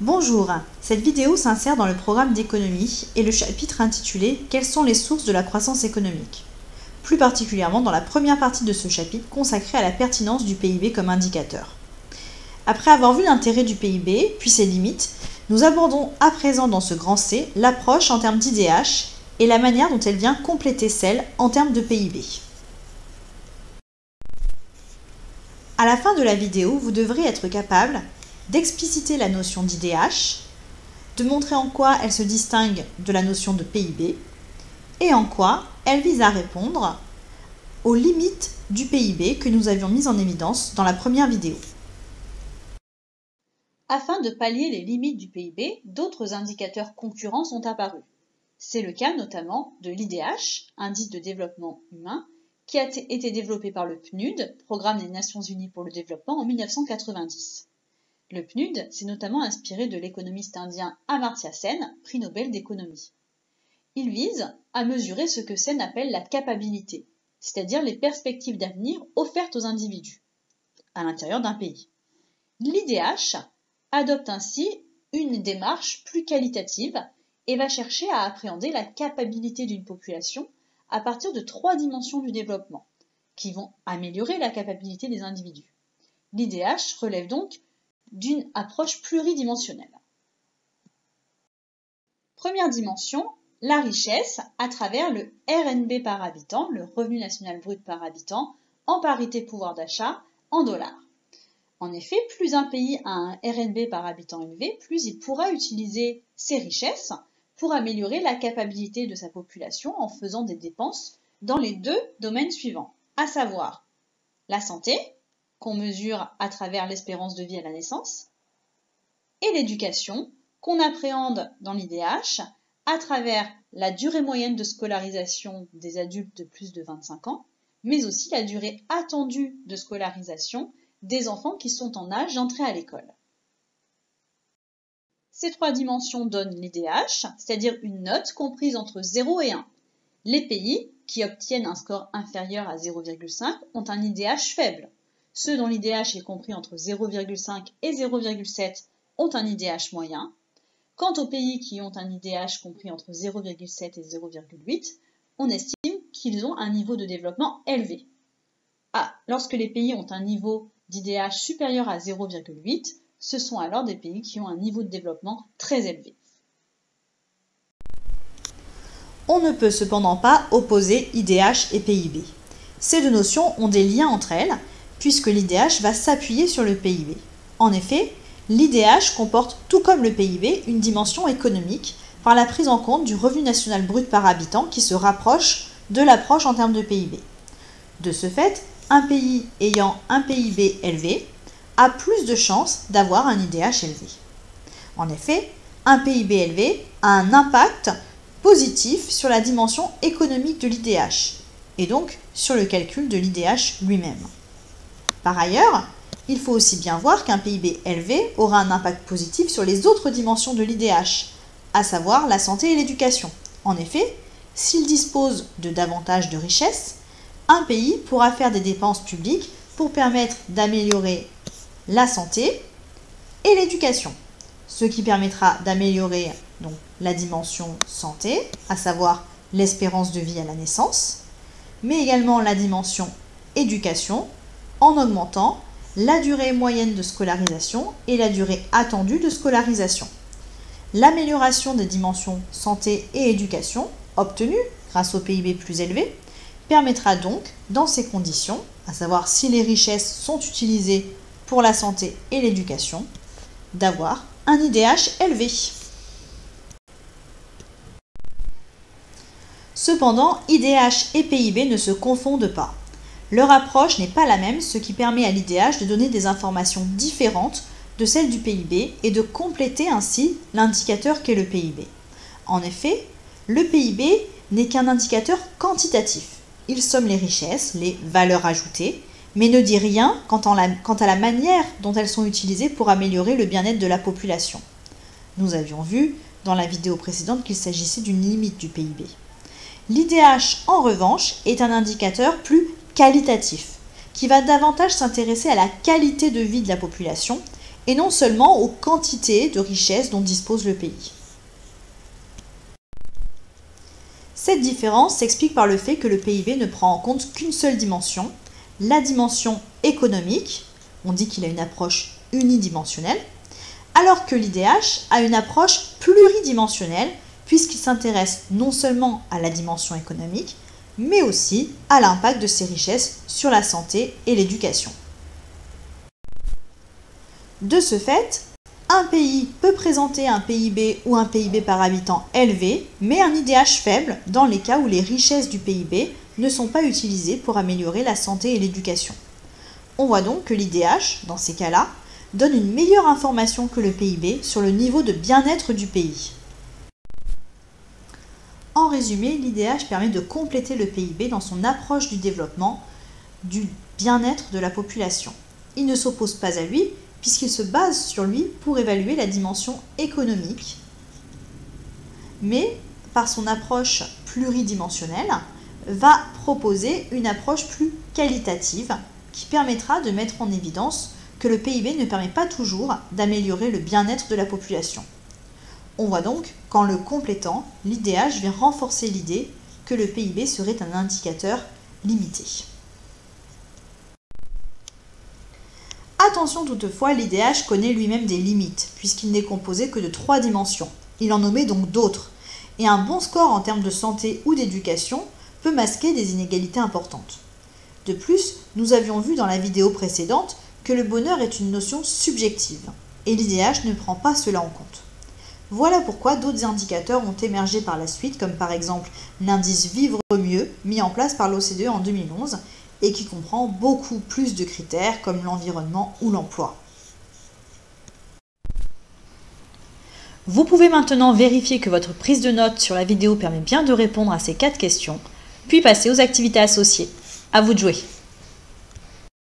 Bonjour, cette vidéo s'insère dans le programme d'économie et le chapitre intitulé « Quelles sont les sources de la croissance économique ?» Plus particulièrement dans la première partie de ce chapitre consacrée à la pertinence du PIB comme indicateur. Après avoir vu l'intérêt du PIB, puis ses limites, nous abordons à présent dans ce grand C l'approche en termes d'IDH et la manière dont elle vient compléter celle en termes de PIB. À la fin de la vidéo, vous devrez être capable d'expliciter la notion d'IDH, de montrer en quoi elle se distingue de la notion de PIB et en quoi elle vise à répondre aux limites du PIB que nous avions mises en évidence dans la première vidéo. Afin de pallier les limites du PIB, d'autres indicateurs concurrents sont apparus. C'est le cas notamment de l'IDH, Indice de développement humain, qui a été développé par le PNUD, Programme des Nations Unies pour le développement, en 1990. Le PNUD s'est notamment inspiré de l'économiste indien Amartya Sen, prix Nobel d'économie. Il vise à mesurer ce que Sen appelle la capabilité, c'est-à-dire les perspectives d'avenir offertes aux individus à l'intérieur d'un pays. L'IDH adopte ainsi une démarche plus qualitative et va chercher à appréhender la capacité d'une population à partir de 3 dimensions du développement, qui vont améliorer la capacité des individus. L'IDH relève donc d'une approche pluridimensionnelle. Première dimension, la richesse à travers le RNB par habitant, le revenu national brut par habitant, en parité pouvoir d'achat, en dollars. En effet, plus un pays a un RNB par habitant élevé, plus il pourra utiliser ses richesses pour améliorer la capacité de sa population en faisant des dépenses dans les 2 domaines suivants, à savoir la santé, qu'on mesure à travers l'espérance de vie à la naissance, et l'éducation, qu'on appréhende dans l'IDH à travers la durée moyenne de scolarisation des adultes de plus de 25 ans, mais aussi la durée attendue de scolarisation des enfants qui sont en âge d'entrer à l'école. Ces 3 dimensions donnent l'IDH, c'est-à-dire une note comprise entre 0 et 1. Les pays qui obtiennent un score inférieur à 0,5 ont un IDH faible. Ceux dont l'IDH est compris entre 0,5 et 0,7 ont un IDH moyen. Quant aux pays qui ont un IDH compris entre 0,7 et 0,8, on estime qu'ils ont un niveau de développement élevé. Lorsque les pays ont un niveau d'IDH supérieur à 0,8, ce sont alors des pays qui ont un niveau de développement très élevé. On ne peut cependant pas opposer IDH et PIB. Ces 2 notions ont des liens entre elles, puisque l'IDH va s'appuyer sur le PIB. En effet, l'IDH comporte, tout comme le PIB, une dimension économique par la prise en compte du revenu national brut par habitant qui se rapproche de l'approche en termes de PIB. De ce fait, un pays ayant un PIB élevé a plus de chances d'avoir un IDH élevé. En effet, un PIB élevé a un impact positif sur la dimension économique de l'IDH et donc sur le calcul de l'IDH lui-même. Par ailleurs, il faut aussi bien voir qu'un PIB élevé aura un impact positif sur les autres dimensions de l'IDH, à savoir la santé et l'éducation. En effet, s'il dispose de davantage de richesses, un pays pourra faire des dépenses publiques pour permettre d'améliorer la santé et l'éducation, ce qui permettra d'améliorer donc la dimension santé, à savoir l'espérance de vie à la naissance, mais également la dimension éducation, en augmentant la durée moyenne de scolarisation et la durée attendue de scolarisation. L'amélioration des dimensions santé et éducation, obtenue grâce au PIB plus élevé, permettra donc, dans ces conditions, à savoir si les richesses sont utilisées pour la santé et l'éducation, d'avoir un IDH élevé. Cependant, IDH et PIB ne se confondent pas. Leur approche n'est pas la même, ce qui permet à l'IDH de donner des informations différentes de celles du PIB et de compléter ainsi l'indicateur qu'est le PIB. En effet, le PIB n'est qu'un indicateur quantitatif. Il somme les richesses, les valeurs ajoutées, mais ne dit rien quant à la manière dont elles sont utilisées pour améliorer le bien-être de la population. Nous avions vu dans la vidéo précédente qu'il s'agissait d'une limite du PIB. L'IDH, en revanche, est un indicateur plus qualitatif, qui va davantage s'intéresser à la qualité de vie de la population et non seulement aux quantités de richesses dont dispose le pays. Cette différence s'explique par le fait que le PIB ne prend en compte qu'une seule dimension, la dimension économique, on dit qu'il a une approche unidimensionnelle, alors que l'IDH a une approche pluridimensionnelle puisqu'il s'intéresse non seulement à la dimension économique, mais aussi à l'impact de ces richesses sur la santé et l'éducation. De ce fait, un pays peut présenter un PIB ou un PIB par habitant élevé, mais un IDH faible dans les cas où les richesses du PIB ne sont pas utilisées pour améliorer la santé et l'éducation. On voit donc que l'IDH, dans ces cas-là, donne une meilleure information que le PIB sur le niveau de bien-être du pays. En résumé, l'IDH permet de compléter le PIB dans son approche du développement, du bien-être de la population. Il ne s'oppose pas à lui, puisqu'il se base sur lui pour évaluer la dimension économique, mais par son approche pluridimensionnelle, va proposer une approche plus qualitative qui permettra de mettre en évidence que le PIB ne permet pas toujours d'améliorer le bien-être de la population. On voit donc qu'en le complétant, l'IDH vient renforcer l'idée que le PIB serait un indicateur limité. Attention toutefois, l'IDH connaît lui-même des limites, puisqu'il n'est composé que de 3 dimensions. Il en omet donc d'autres, et un bon score en termes de santé ou d'éducation peut masquer des inégalités importantes. De plus, nous avions vu dans la vidéo précédente que le bonheur est une notion subjective, et l'IDH ne prend pas cela en compte. Voilà pourquoi d'autres indicateurs ont émergé par la suite, comme par exemple l'indice Vivre mieux, mis en place par l'OCDE en 2011, et qui comprend beaucoup plus de critères comme l'environnement ou l'emploi. Vous pouvez maintenant vérifier que votre prise de notes sur la vidéo permet bien de répondre à ces 4 questions, puis passer aux activités associées. À vous de jouer!